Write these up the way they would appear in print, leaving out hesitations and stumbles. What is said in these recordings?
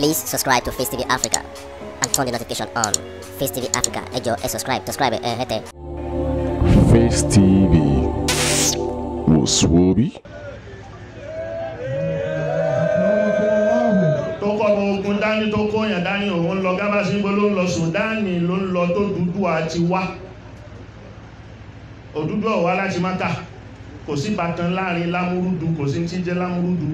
Please subscribe to Face TV Africa and turn the notification on. Face TV Africa, ẹ jọ̀ọ́ ẹ subscribe, hete. Face TV Muswobi. tó kọ́ ọmọ ogun dání tó kóyàn dání òun lọ gábàsí bó ló ń lọ Sùdánì ló ń lọ tó Odùduwà ti wá Odùduwà wá láti Mákà kò sí bàtàn láàrin Lámúrúdù kò sí tí jẹ́ Lámúrúdù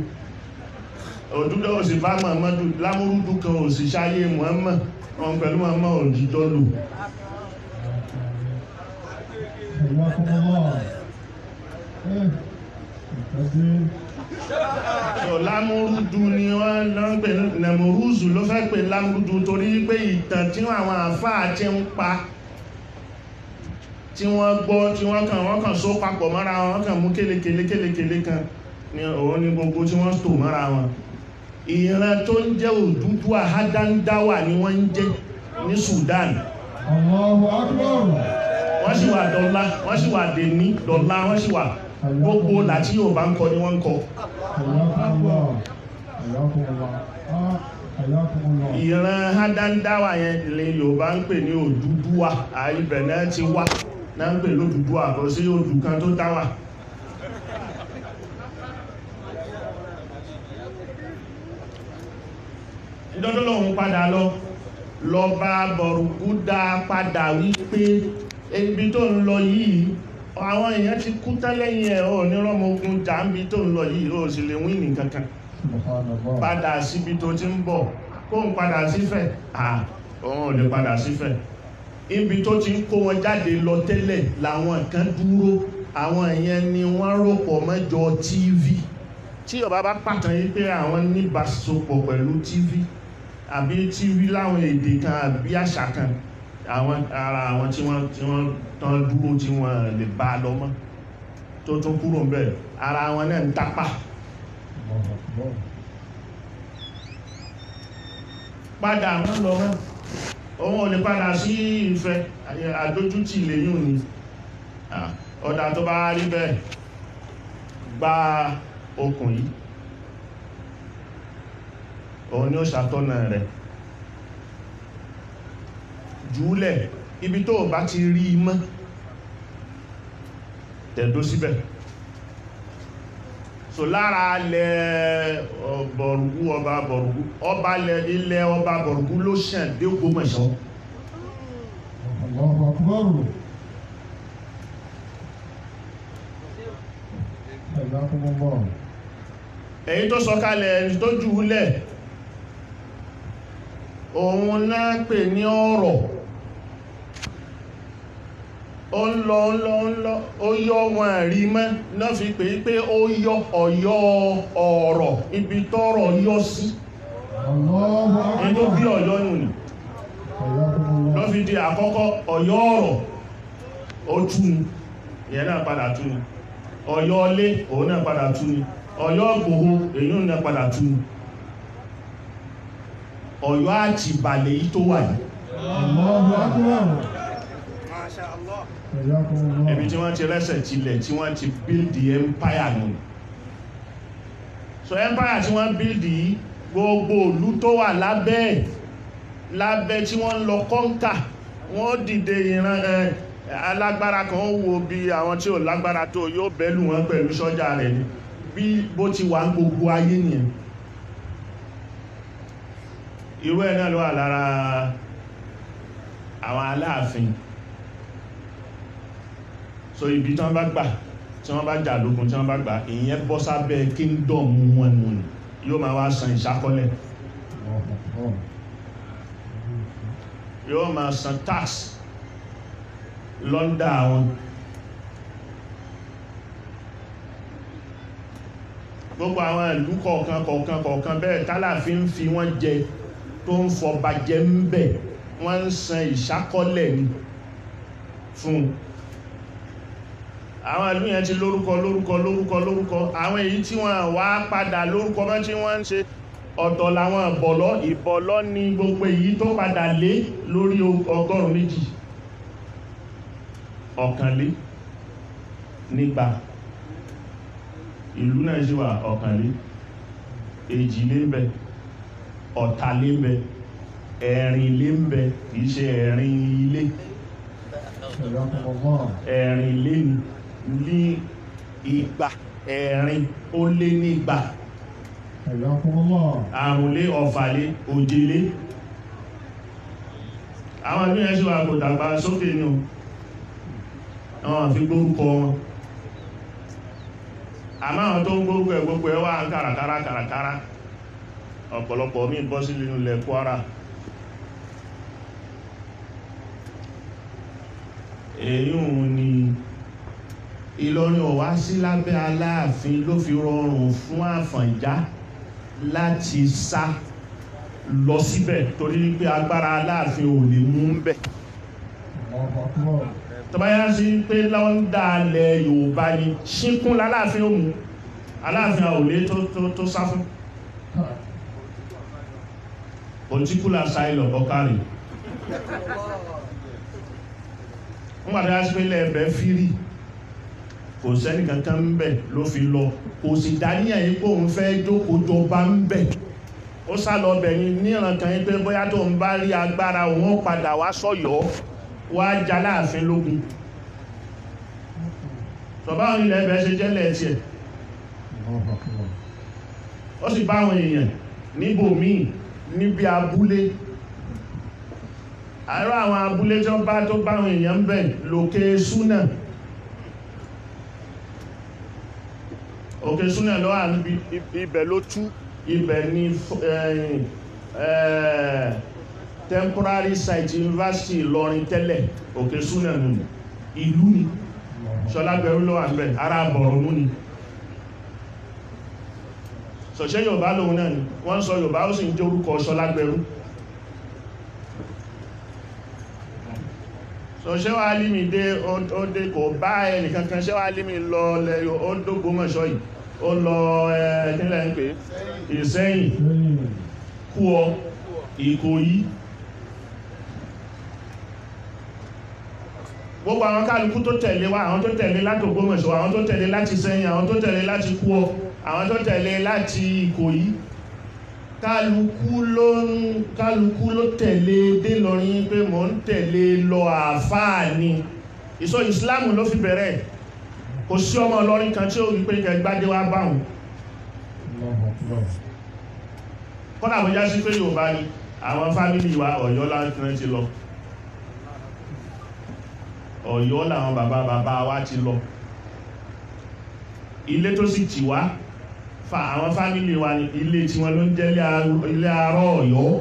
Odùduwà ò sì bá Muhammadu Lámúrúdù kan ò sì ṣáyé Muhammad wọn pẹ̀lú Muhammad òjìjọ́ lò Lámúrúdù ni wọ́n lọ ń pè Nàmúrúzù ló fẹ́ pè Lámúrúdù torí pé ìtàn tí àwọn àfáà ti ń pa tí wọ́n gbọ́ tí wọ́n kàn só papọ̀ mọ́ra wọn kàn mú kélekèlé kan ni òun ni gbogbo tí wọ́n tò mọ́ra wọn ìran tó ń jẹ́ Odùduwà Hadandawa ni wọ́n ń jẹ́ ní Sudan wọ́n sì wà dọ́là wọ́n sì wà dèní dọ́là wọ́n sì wà gbogbo láti Yorùbá ń kọ ni wọ́n ń kọ ìran Hadandawa yẹn lè Yorùbá ń pè ní Odùduwà àìbẹ̀ náà ti wá náà ń pè l'Odùduwà kò sí odù kan tó dáwà ìdọ́dọ́lọ́hun padà lọ bá Bọ̀rùgúdà padà wípé ibi tó ń lọ yìí àwọn èèyàn ti kú tẹ́lẹ̀yìn ẹ̀ ò ní rọ́mọ ogun jàmbí tó ń lọ yìí ó sì lè wí ní kankan padà síbi tó ti ń bọ̀ kó ń padà sífẹ̀ òun ò lè padà sífẹ̀ ibi tó ti ń kó wọn jáde lọ tẹ́lẹ̀ làwọn kan dúró àwọn èèyàn ni wọ́n rọ̀pọ̀ mọ́jọ TV tí ọba bá pàtàn yí pé àwọn níbàsopọ̀ pẹ̀lú TV àbí TV láwọn èdè kan àbí àṣà kan ara àwọn tí wọ́n tán dúró tí wọ́n lè bá lọ mọ́ tó tún kúrò ńbẹ̀ ara wọn náà ń tápà padà wọ́n lọ wọ́n òun ò lè padà sí Ifẹ̀ àdójútì lẹ́yìn òní ọ̀dà tó bá rí bẹ́ẹ̀ gba okùn yìí òun ni ó ṣàtọ́nà rẹ̀ jùúlẹ̀ ibi tó bá ti rí mọ́ tẹ̀dó síbẹ̀ so lára ilẹ̀ Bọ̀rùgú ọba Bọ̀rùgú ilẹ̀ ọba Bọ̀rùgú ló ṣàn dé Ògbómọ̀ṣọ́ èyí tó sọ̀kalẹ̀ tó jùúlẹ̀ òun náà pè ní ọ̀rọ̀ ó ń lọ ó yọ wọn rí mọ́ náà fi pè pé ó yọ Ọ̀yọ́ ọ̀rọ̀ ibi tọ́rọ̀ yọ sí inú bí Ọ̀yọ́ nù ní lọ́ fi di àkọ́kọ́ Ọ̀yọ́ ọ̀rọ̀ ó tún ìyẹn náà padà tún Ọ̀yọ́ ilé òun náà padà tún Ọ̀yọ́ Ìgbòho èyí náà padà tún Ọ̀yọ́ àti ìbàlẹ̀ yìí tó wà ní ẹbí tí wọ́n ti rẹ́sẹ̀ tilẹ̀ tí wọ́n ti build the empire nù so empire tí wọ́n build yìí gbogbo ìlú tó wà lábẹ́ tí wọ́n lọ kọ́ńkà wọ́n dìde ìran alágbára kan wo bí àwọn tí ò lágbára tó yóò bẹ́lù wọn pẹ̀lú sọ́jà rẹ̀ ní bí bó ti wà ń gbogbo ayé nìyẹn irú ẹ̀ náà ló wà lára àwọn Aláàfin so ibi tí wọ́n bá gbà tí wọ́n bá jà lógun tí wọ́n bá gbà ìyẹn bọ́ sábẹ́ kingdom wọn nù yóò máa wá san ìṣákọ́lẹ̀ yóò máa san tax lọ́ndà wọn gbogbo àwọn ìlú kọ̀ọ̀kan bẹ́ẹ̀ tálàfin ń fi wọ́n jẹ tó ń fọba jẹ ń bẹ̀ wọ́n ń san ìṣákọ́lẹ̀ ni fún àwọn ìlú yẹn ti lórúkọ àwọn èyí tí wọ́n wá padà lórúkọ mọ́ tí wọ́n ń ṣe ọ̀tọ̀ làwọn ìbọ̀lọ́ ni gbogbo èyí tó padà lé lórí 100 ọ̀kànlé nígbà ìlú náà ṣe wà ọ̀kànlé èjìlé bẹ̀ ọ̀tàlé ń bẹ, ẹ̀rìn ilé ń bẹ, kìí ṣe ẹ̀rìn ilé. ẹ̀rìn ilé ní igba, ẹ̀rìn ó lé ní igba, àrùnlé, ọ̀fàlé, òjèlé. àwọn ìlú yẹn ṣe wà kò dàgbà sókè ní o, àwọn àfi gbórúkọ wọn. àmọ́ àwọn tó ń gbórúkọ ẹ̀ gbogbo ẹ̀ wà ń kàràkàrà, ọ̀pọ̀lọpọ̀ mí bọ́ sí nínú ilẹ̀ Kwara. èyún ni Ìlọrin ò wá sí lábẹ́ Aláàfin ló fi rọrùn fún Àfọ̀njá láti sá lọ síbẹ̀ torí pé agbára Aláàfin ò lè mú ń bẹ̀. tọ́báyá sí pé lọ́ndà alẹ́ Yorùbá ni ṣíkún l'Aláàfin ó mú, Aláàfin àwòlé tó sá fún. Particular asylum ọkàrí wọ́n wà dáa sí pé lẹ́ẹ̀bẹ̀ fírí, kò sẹ́nì kankan ń bẹ̀ ló fi lọ, kò sì dáníyàn yí pé òun fẹ́ jókòó jọba ń bẹ̀. ó sá lọ bẹ̀yìn ní ìrànkan yí pé bóyá tó ń bá rí agbára òun padà wá sọ́yọ́ wá já Láàfin lógun. sọ̀báwọn ilẹ̀ ẹ̀bẹ̀ ṣe jẹ́lẹ̀ tiẹ̀, ó sì báwọn èèyàn níbòmíì níbi abúlé. àárọ̀ àwọn abúlé tó báwọn èèyàn ń bẹ̀ lókè Súnà. òkè Súnà lọ́wọ́ níbi ibẹ̀ ló tú, ibẹ̀ ní temporary site University Ìlọrin tẹ́lẹ̀. òkè Súnà nù ìlú ni, Ṣọlágbẹ̀rú lọ́wọ́ àbẹ̀ ara Bọ̀rọ̀mú ni. sọ̀ṣẹ́ Yorùbá lòun náà ni wọ́n sọ Yorùbá ó sì ń jẹ́ orúkọ Ṣọlágbẹ̀rú. sọ̀ṣẹ́ wà lími dé ó dé kò bá ẹnìkankan ṣẹ́ wà lími lọ lẹ́yọ ó dógbómọ̀ṣọ́ yìí, ó lọ ẹ̀kínlẹ̀ ń pè Ìṣẹ́yìn, Kúọ, Ìkòyí. gbogbo àwọn kálukú tó tẹ̀lé wa, àwọn tó tẹ̀lé láti Ògbómọ̀ṣọ́, àwọn tó tẹ̀lé láti Ìṣẹ́yìn, àwọn tó tẹ̀lé láti Kúọ, àwọn tó tẹ̀lé láti Ìkòyí, kálukú ló tẹ̀lé dé lọ́rin pé mò ń tẹ̀lé lọ àfáà ni. ìsọ ìsìláàmù ló fi bẹ̀rẹ̀, kò sí ọmọ Ìlọrin kan tí ó rí pé kẹgbádé wá báhùn. kọ́nà àbújá sí pé Yorùbá ni àwọn fámílì wa Ọ̀yọ́ láti ti lọ, Ọ̀yọ́ làwọn bàbá wa ti lọ. ilé tó sì tì wá àwọn fámílì wa ní ilé tí wọ́n ló ń jẹ́ ilé Arọ́ Ọ̀yọ́.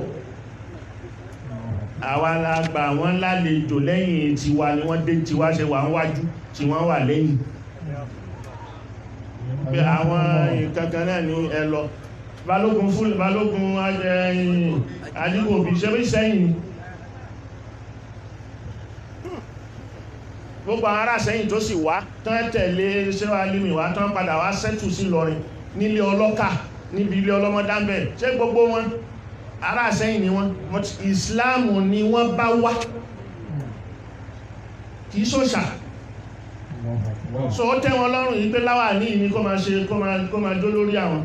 àwa la gbà wọ́n lálejò lẹ́yìn tiwa ni wọ́n dé tiwa ṣe wà ń wájú tí wọ́n wà lẹ́yìn. pé àwọn ìkankan náà ní ẹ lọ balógun Adígbòbí ṣe bí Ìṣẹ́yìn ni. gbogbo ará Ìṣẹ́yìn tó sì wá tán tẹ̀lé ṣẹ́wà límì wá tán padà wá sẹ́tù sí Ìlọrin nílé Ọlọ́kà níbi ilé Ọlọ́mọdámbẹ̀, ṣé gbogbo wọn ará Ìṣẹ́yìn ni wọ́n, ìsìláàmù ni wọ́n bá wá, kìí ṣòṣà. so ó tẹ́ wọn lọ́rùn yìí pé láwà ní ìní kó máa jó lórí àwọn.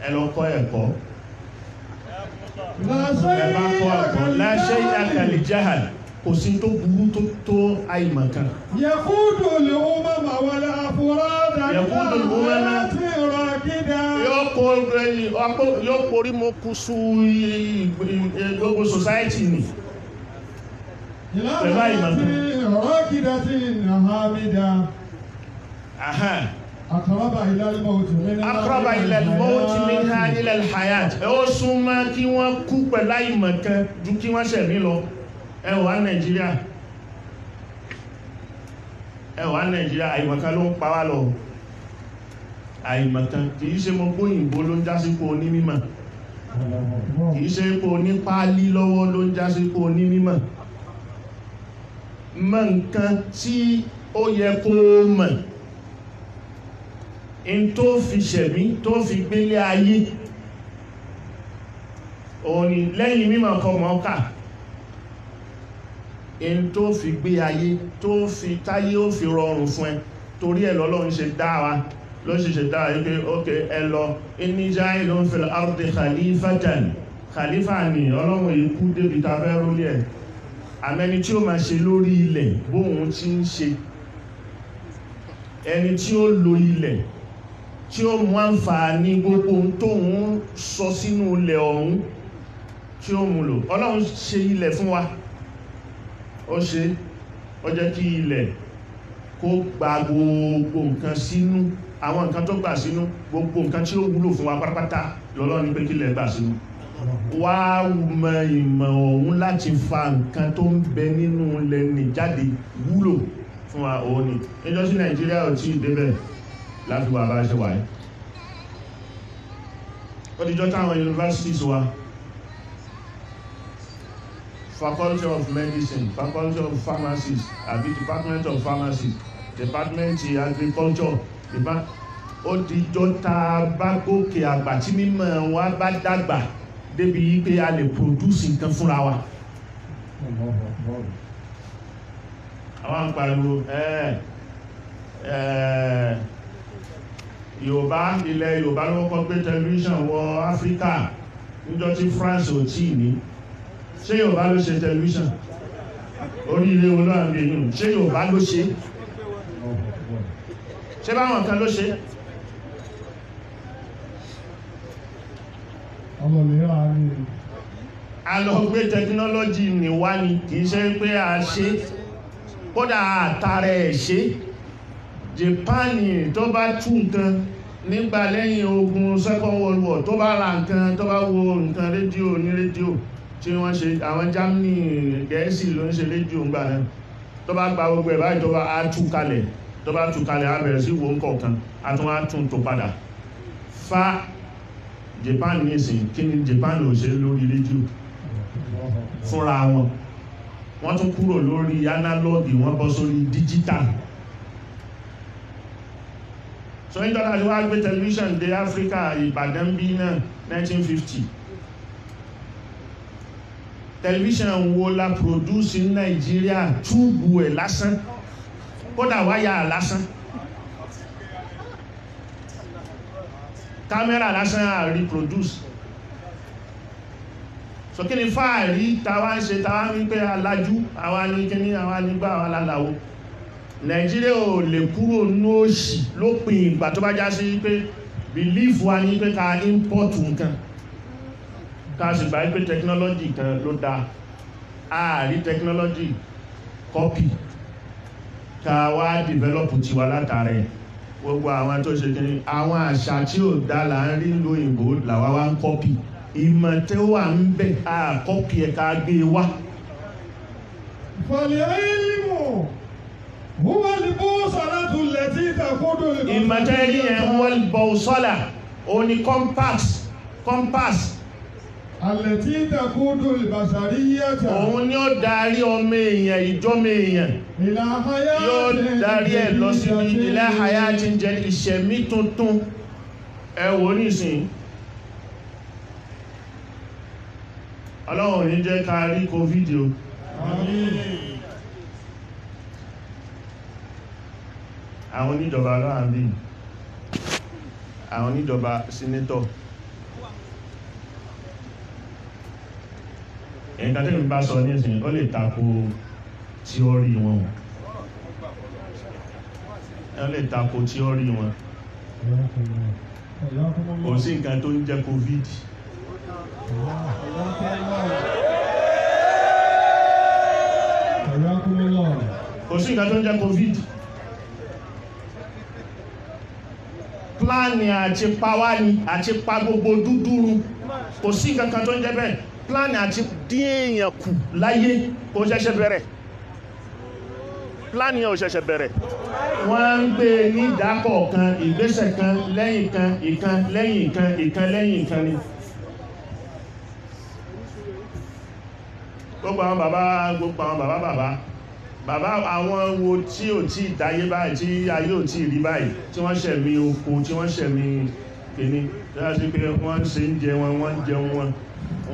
ẹ lọ kọ́ ẹ̀kọ́, ẹ bá kọ́ ẹ̀kọ́ láṣẹ́ ìyàkàlì jahal, kò sí tó burú tó àìmọ̀kan. Yakudu al-umama wal afrada yóò porí mọ́ kúsù gbogbo society ni pẹ̀lú àìmọ̀kan. Akraba ila al-mawt minha ila al-hayat. ó súnmọ́ kí wọ́n kú pẹ̀lú àìmọ̀kan ju kí wọ́n ṣẹ̀mí lọ. ẹ wà Nàìjíríà àìmọ̀kan ló ń pa wá lọ. àìmọ̀kan kìí ṣe mọ́ gbóyìnbó ló ń jásípò ní mímọ̀, kìí ṣe pò ní páálí lọ́wọ́ ló ń jásípò ní mímọ̀. mọ̀ nǹkan tí ó yẹ kó mọ̀, in tó fi ṣẹ̀mí tó fi gbélé ayé, òní lẹ́yìn mímọ̀ kọ mọ́ká, in tó fi gbé ayé tó fi táyé ó fi rọrùn fún ẹ. torí ẹ̀ lọ́lọ́run ṣe dá wa ló ṣiṣẹ́ dáa yí pé ok ẹ lọ inni ja'ilun fil ardi khalifatan khalifa ni ọlọ́run yìí kú débi ta fẹ́ rólé ẹ̀ àmẹ́ni tí ó máa ṣe lórí ilẹ̀ bóhun tí ń ṣe ẹni tí ó lo ilẹ̀ tí ó mú àǹfààní gbogbo tó ń sọ sínú ilẹ̀ ọ̀hún tí ó mú lò ọlọ́run ṣe ilẹ̀ fún wa ó ṣe ó jẹ́ kí ilẹ̀ kó gba gbogbo nǹkan sínú àwọn nǹkan tó gbà sínú gbogbo nǹkan tí ó wúlò fún wa pátápátá lọ́lọ́run ní pé kí ilẹ̀ gbà sínú wá mọ ìmọ̀ ọ̀hún láti fa nǹkan tó ń bẹ nínú ilẹ̀ ní jáde wúlò fún wa òun ni níjọ́ sí Nàìjíríà ò tí ì débẹ̀ láti wà bá ṣe wà ní ó dìjọ́ táwọn universities wa Faculty of Medicine, Faculty of Pharmacy, àbí Department of Pharmacy, Department Agriculture, ó dìjọ́ tá bá gòkè àgbà tí mímọ̀ wa bá dàgbà débi yí pé a lè produce nǹkan fúnra wa. Àwọn àpàlù Yorùbá ilẹ̀ Yorùbá ló kọ́ gbé tẹlifíṣàn wọ Áfíríkà níjọ́ tí France ò tí ní ṣé Yorùbá ló ṣe tẹlifíṣàn orí ilé olóòrùn èyí ṣé Yorùbá ló ṣe ṣé báwọn kan ló ṣe a lọ gbé tẹkinọ́lọ́jì ní wá ní kìí ṣe pé a ṣe kódà àtàrẹ ẹ̀ ṣe Japan tó bá tú nǹkan nígbà lẹ́yìn ogun Second World War tó bá ra nǹkan tó bá wo nǹkan rédíò ní rédíò tí wọ́n ṣe àwọn Germany Gẹ̀ẹ́sì ló ń ṣe rédíò ń gbà náà tó bá gba gbogbo ẹ̀ báyìí tó bá á tú kalẹ̀ á bẹ̀rẹ̀ sí wo nǹkan á tún á tún tó padà fa Japan nísìn kí ni Japan ò ṣe lórí rédíò fúnra wọn wọ́n tún kúrò lórí analog wọ́n bọ́ sórí digital so ní dọ́là tí wọ́n gbé television dé Africa Ìbàdàn bí náà 1950 television wo la produce ní Nàìjíríà túbù ẹ̀ lásán kódà wáyà lásán kámẹ́rà lásán à reproduce so kí ni fáàrí tàwa ń ṣe tàwa ń pé alájú àwa ní kíní àwa nígbà àwa lálàwó Nàìjíríà ò lè kúrò ní òṣì lópin ìgbà tó bá já sí pé belief wa ní pé ká import nǹkan ká sì gbà pé technology kan ló dá ààrí technology copy ká wá develop tiwa látàrẹ gbogbo àwọn tó ṣe kíní àwọn àṣà tí ò dá là ń rí lóyìnbó làwa wá ń copy ìmọ̀ tí ó wà ń bẹ̀ àkọ́pì ẹ̀ka gbé wá. ìmọ̀ tẹ́rí ẹ̀ wọ́n bọ̀ sọ́là ó ní compass àlẹ̀tí ìtàkùdù ìbàṣàríyàtà òun ni ó darí ọmọ èèyàn ìjọ́mọ èèyàn yóò darí ẹ̀ lọ sí ila hayatin jẹ́ ìṣẹ̀mí tuntun ẹ wò nísìn Ọlọ́run ní jẹ́ ká rí COVID o àwọn oníjọba aláàrin bí àwọn oníjọba sínétọ̀ ẹ̀yìnká tí mi bá sọ ní ìsìn ó lè tako tíọ́rì wọn kò sí nǹkan tó ń jẹ́ COVID kò sí nǹkan tó ń jẹ́ COVID pláàni àti pàwá ni àti pa gbogbo dúdúrú kò sí nǹkan tó ń jẹ́ bẹ́ẹ̀ pláàni àti dín èèyàn kù láyé kò ṣẹ̀ṣẹ̀ bẹ̀rẹ̀ pláàni ò ṣẹ̀ṣẹ̀ bẹ̀rẹ̀ wọ́n ń gbé ní ìdákọ̀ kan ìgbésẹ̀ kan lẹ́yìn kan ìkan lẹ́yìn kan ìkan lẹ́yìn kan ni gbogbo àwọn bàbá àwọn wo tí ò tí ìdáyé báyìí tí ayé ò tí rí báyìí tí wọ́n ṣẹ̀mí oko tí wọ́n ṣẹ̀mí kìíní tí wọ́n sí pé wọ́n ṣe ń jẹ wọ́n jẹun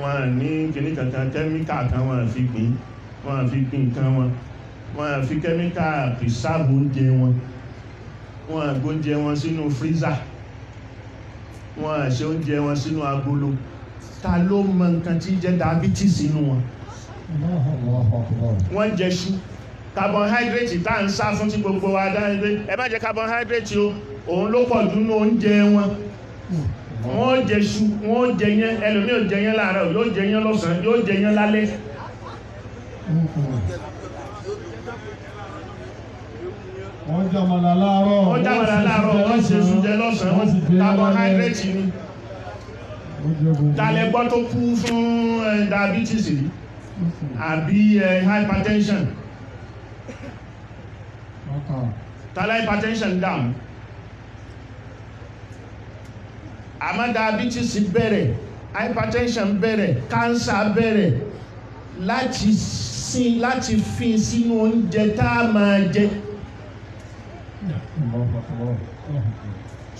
wọn ní kìíní kankan kẹ́míkà kan wọ́n fi gbìn nǹkan wọ́n fi kẹ́míkà pìsáàbù oúnjẹ wọ́n gbé oúnjẹ wọn sínú freezer, wọ́n ṣe oúnjẹ wọn sínú agolo. Ta ló mọ nǹkan tí jẹ́ diabetes inú wọn? Wọ́n jẹ ṣú, carbohydrate tá ń sá fún tí gbogbo wa dáadé, ẹ má jẹ carbohydrate o, òun ló pọ̀ jù nínú oúnjẹ wọn. Wọ́n jẹ ṣú, wọ́n jẹ yẹn, ẹlòmí ò jẹ yẹn láàárọ̀, yóò jẹ yẹn lọ́sàn, yóò jẹ yẹn lálẹ́. Wọ́n jàmàlà láàárọ̀, wọ́n ṣe ṣújẹ lọ́sàn, carbohydrate ni. Tàlẹ̀ gbọ́ tó kú fún diabetes rí àbí hypertension. Tàlẹ̀ hypertension dáhùn. Àmọ́ diabetes bẹ̀rẹ̀, hypertension bẹ̀rẹ̀, cancer bẹ̀rẹ̀ láti fi sínú oúnjẹ tá a máa jẹ.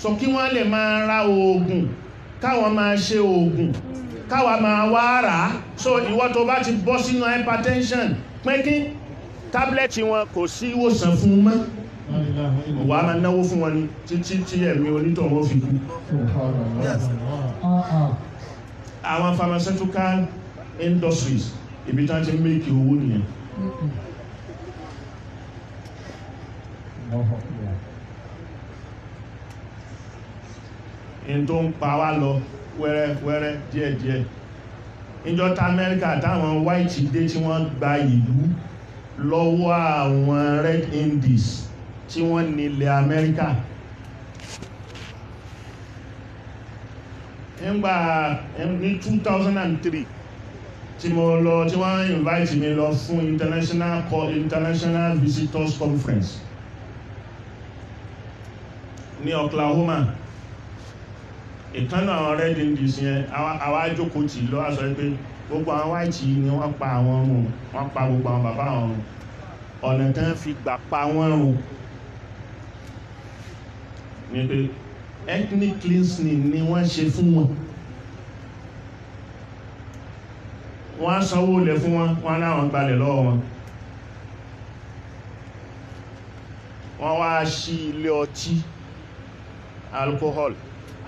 So kí wọ́n lè máa ra oògùn, káwọn máa ṣe oògùn, káwọn máa wá rà á. So ìwọ tó bá ti bọ́ sínú hypertension, pẹ́kín tábìlẹ̀tì wọn kò sí ìwòsàn fún mọ́, wà á máa náwó fún wọn ní títí tí ẹ̀mí onítọ̀ wọ́n fi kú. Àwọn pharmaceutical industries ibi tán ti make owó nìyẹn. In tó ń pa wá lọ wẹ́rẹ́wẹ́rẹ́ díẹ̀díẹ̀. Ìjọta Amẹ́ríkà táwọn white dé tí wọ́n gba ìlú lọ́wọ́ àwọn Red Indies tí wọ́n nílẹ̀ Amẹ́ríkà. Nígbà ní 2003 tí mo lọ, tí wọ́n invite mi lọ fún International Visitors Conference ní Oklahoma. Ìkànnà àwọn Red Indies yẹn, àwa jókòó tì lọ aṣọ pé gbogbo àwọn white ni wọ́n pa àwọn ọmọ, wọ́n pa gbogbo àwọn bàbá àwọn ọ̀nà tán fi gbà pa wọ́n rùn ní pé ethnic cleansing ni wọ́n ṣe fún wọn. Wọ́n sanwó lẹ̀ fún wọn, wọ́n láwọn gbalẹ̀ lọ́wọ́ wọn. Wọ́n wá sí ilé ọtí, alcohol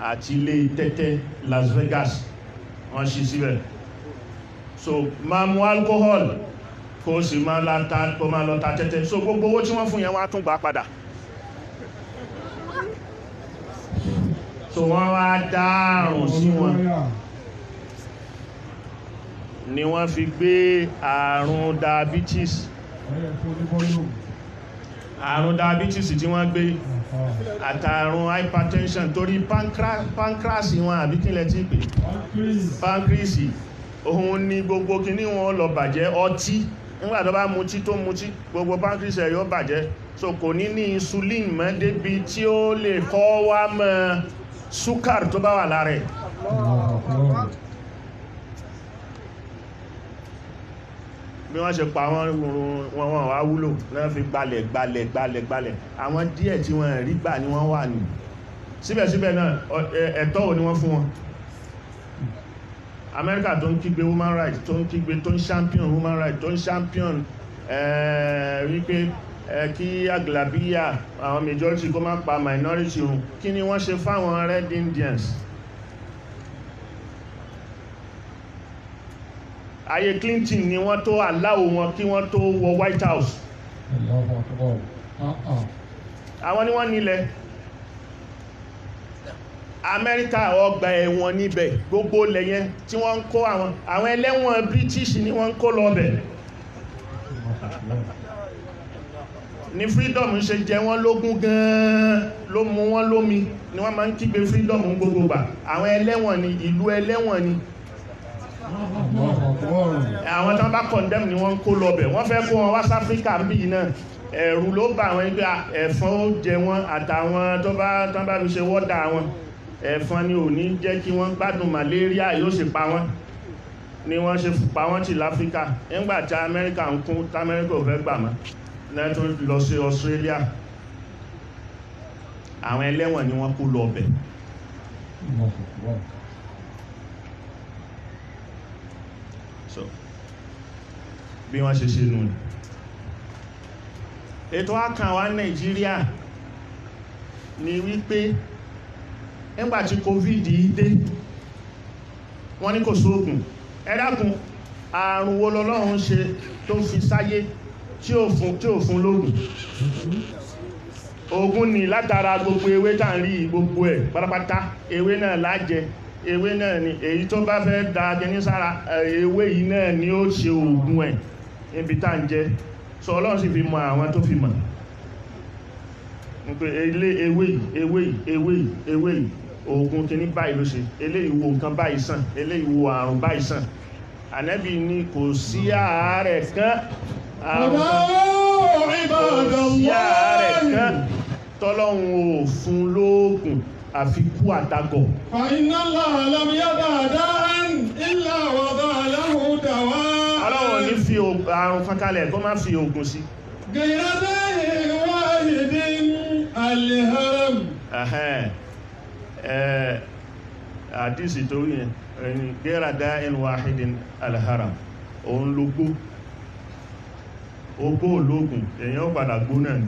àti ilé tẹ́tẹ́ Las Vegas, wọ́n ṣí síbẹ̀. So máa mú alcohol kó sì máa lọ ta tẹ́tẹ́. So gbogbo owó tí wọ́n fún yẹn wọ́n á tún gbà padà. So wọ́n wá dárùn sí wọn, ni wọ́n fi gbé àrùn diabetes. Àrùn diabetes tí wọ́n gbé àtàrùn hypertension torí pancreas wọn àbí kílẹ̀ tí pé pancreas, òun ni gbogbo kíní wọn lọ bàjẹ́. Ọtí, nígbà tó bá mutí tó mutí, gbogbo pancreas ẹ̀ yóò bàjẹ́. So kò ní ní insulin mọ́ débi tí ó lè kọ́ wá mọ́ ṣúkàr tó bá wà lára ẹ̀. Bí wọ́n ṣe pa wọn wá wúlò náà fi gbalẹ̀. Àwọn díẹ̀ tí wọ́n rí gbà ni wọ́n wà ní. Síbẹ̀síbẹ̀ náà ẹ̀tọ́ wo ni wọ́n fún wọn? Amẹ́ríkà tó ń kígbe woman rights, tó ń kígbe, tó ń champion woman rights, tó ń champion wípé kí aglabiya àwọn majority kó má pa minority run. Kí ni wọ́n ṣe fáwọn Red Indians? Ayé Clinton ni wọ́n tó allow wọn kí wọ́n tó wọ White House. Àwọn ni wọ́n nílẹ̀. Amẹ́ríkà ọgbà ẹ̀wọ̀n níbẹ̀, gbogbo lẹ́yẹn tí wọ́n ń kó àwọn ẹlẹ́wọ̀n British ni wọ́n ń kó lọ bẹ̀. Ní freedom ṣe jẹ wọ́n lógún gan-an, ló mú wọ́n lómi, ni wọ́n máa ń kígbe freedom gbogbo gbà. Àwọn ẹlẹ́wọ̀n ni, ìlú ẹlẹ́wọ̀n ni. Àwọn tán bá condemn ni wọ́n kó lọ bẹ̀. Wọ́n fẹ́ kó wọn wá sí Áfíríkà bí náà. Ẹ̀rù ló bà wọ́n pé ẹ̀fọn ó jẹ wọ́n àtàwọn tó bá fi ṣe wọ́dà wọn. Ẹ̀fọn ni ò ní jẹ́ kí wọ́n gbádùn malaria, yóò sì pa wọ́n. Ni wọ́n ṣe pa wọ́n tì láfíríkà. Nígbà tí Amẹ́ríkà ń kún, tí Amẹ́ríkà ò fẹ́ gbà mọ́, náà tó lọ sí Australia. Àwọn ẹlẹ́wọ̀n ni wọ́n kó lọ bẹ̀. So bí wọ́n ṣe ṣe nù ní. Ètò àkàn wa Nàìjíríà, ni wípé nígbàtí covid dé wọ́n ní kò sóògùn ẹ dákun àrùn wo lọ́lọ́run ṣe tó fi sáyé tí ò fún lóògùn oògùn ni látara gbogbo ewé tá ń rí gbogbo ẹ̀ pátápátá ewé náà lájẹ ewé náà ni èyí tó bá fẹ́ da gẹni sára ewé yìí náà ni ó ṣe oògùn ẹ̀ níbi tá ń jẹ sọ Ọlọ́run sì fi mọ àwọn tó fi mọ̀ nípe ewé yìí oògùn kìíní báyìí ló ṣe eléyìí wo nǹkan báyìí sàn eléyìí wo àrùn báyìí sàn Ànábì ní kò sí àárẹ̀ kan tọ́lọ́run ò fún lóògùn àfi kú àtagọ̀. Inna Allaha lam yada' da'an illa wada'a lahu dawa'. Ọlọ́run ní fi àrùn kan kalẹ̀ kó má fi oògùn sí. Ghayra da'in wahidin al-haram. Àdísì tó yẹn ẹni ghayra da'in wahidin al-haram òun ló gbó ogbó ológun èyàn padà gbó náà ni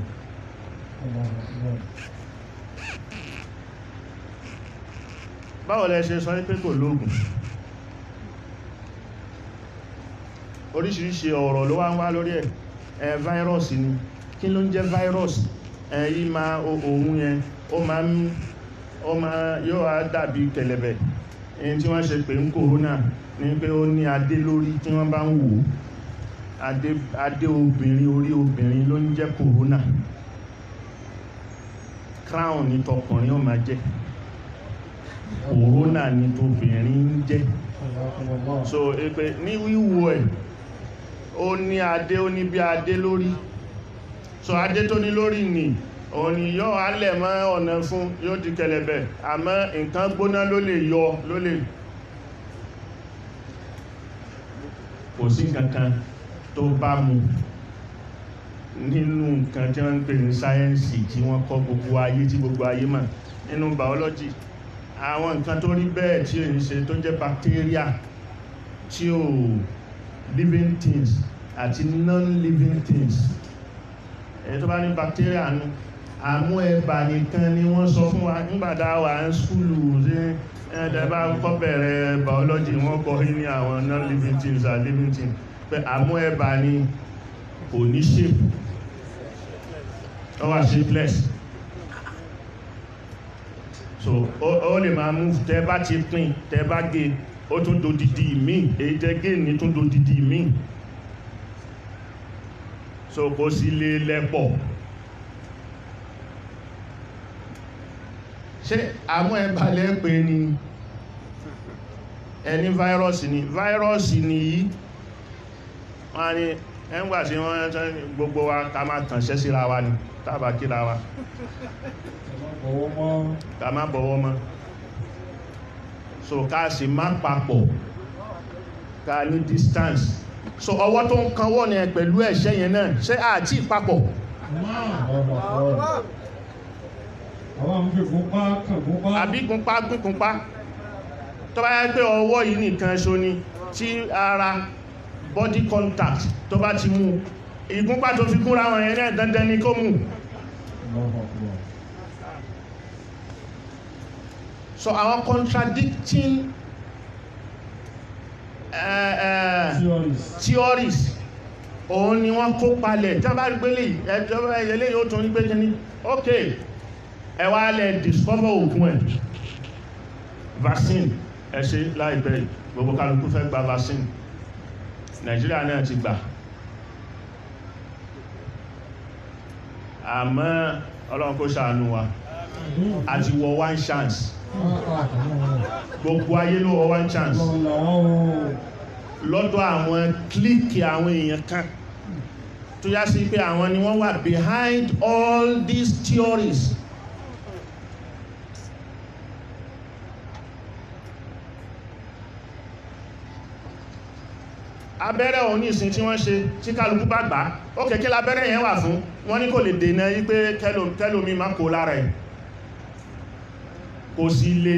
báwo lẹ ṣe sọ pé kò lóògùn oríṣiríṣi ọ̀rọ̀ ló wá ń wá lórí ẹ̀ fáírọ́ọ̀sì ni kí ló ń jẹ́ fáírọ́ọ̀sì yí máa ohun yẹn ó máa yóò á dàbí kẹ̀lẹ̀bẹ̀ èyí tí wọ́n ṣe pé ń kòrónà ní pé ó ní adé lórí tí wọ́n bá ń wò adé obìnrin orí obìnrin ló ń jẹ́ kòrónà crown ní tọkùnrin ó máa jẹ́ kòrónà ní tóbìnrin ń jẹ́ so pé ní wíwo ẹ̀ ó ní adé ó ní bí adé lórí so adé tó ní lórí ni òun ni yóò alẹ̀ mọ́ ọ̀nà fún yóò di kẹlẹ̀bẹ̀ àmọ́ nǹkan gbóná ló lè yọ ló lè kò sí kankan tó bá mu nínú nǹkan tí wọ́n ń pè ní sáyẹ́ǹsì tí wọ́n kọ́ gbogbo ayé tí gbogbo ayé mọ̀ nínú biology àwọn nǹkan tó rí bẹ́ẹ̀ tí èyí ṣe tó jẹ́ bacteria tí ó living things àti non-living things èyí tó bá ní bacteria nù àmú ẹ̀bà nìkan ni wọ́n sọ fún wa nígbàdá wà ń skúlù sí ẹ̀dẹ̀bá kọ́ bẹ̀rẹ̀ biology wọ́n kọ́ ní àwọn non-living things and living things pé àmú ẹ̀bà ni kò ní shape ó wà shapeless so ó lè máa move tẹ́ bá ti pín tẹ́ bá gé ó tún do dìdì míì èyí tẹ́ gé ní tún do dìdì míì so kò sí lè lẹ́pọ̀ ṣé àmú ẹ̀bà lẹ́pẹ́ ni ẹni fáírọ́ọ̀sì ni yìí wọ́n ni ẹgbà tí wọ́n tán gbogbo wa ká máa tànṣẹ́ síra wa ni tàbà kíra wa ká má bọ̀wọ́ mọ́ so ká sì má papọ̀ ká ní distance so ọwọ́ tó ń kanwọ́ ní pẹ̀lú ẹ̀ṣẹ́ yẹn náà ṣé àti ìpapọ̀ àbí gúnpá tó bá yẹ pé ọwọ́ yìí nìkan ṣo ni tí ara body contact tó bá ti mú ìgúnpá tó fi kúnra wọn yẹn náà dandan ní kó mú so àwọn contradicting theories òun ni wọ́n kó palẹ̀ tí wọ́n bá rí pé lè yóò tún ní pé ní ok ẹ wá lẹ̀ discover ògùn ẹ̀ vaccine ẹ ṣe láìpẹ́ gbogbo kálukú fẹ́ gba vaccine Nàìjíríà náà ti gbà àmọ́ Ọlọ́run kó ṣàánú wa àti wọ one chance gbogbo ayé ló wọ one chance lọ́dọ̀ àwọn kílíkì àwọn èèyàn kan tó yá sí pé àwọn ni wọ́n wà behind all these theories abẹ́rẹ́ òun ní ìsìn tí wọ́n ṣe tí kálukú bá gbà ó kẹ́kẹ́ lábẹ́rẹ́ yẹn wà fún wọ́n ní kò lè dènà wípé kẹ́lòmí má kó lára ẹ̀ kò sì lè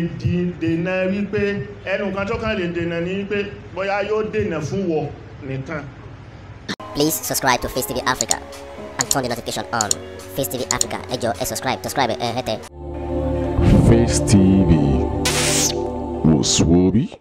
dènà wípé ẹnu kan tó kàn lè dènà ní wípé bóyá yóò dènà fún wọ nìkan. Please subscribe to Face TV Africa and turn the notification on. Face TV Africa ẹ jọ̀ọ́ ẹ subscribe hẹ́tẹ̀. Face TV was Swoby.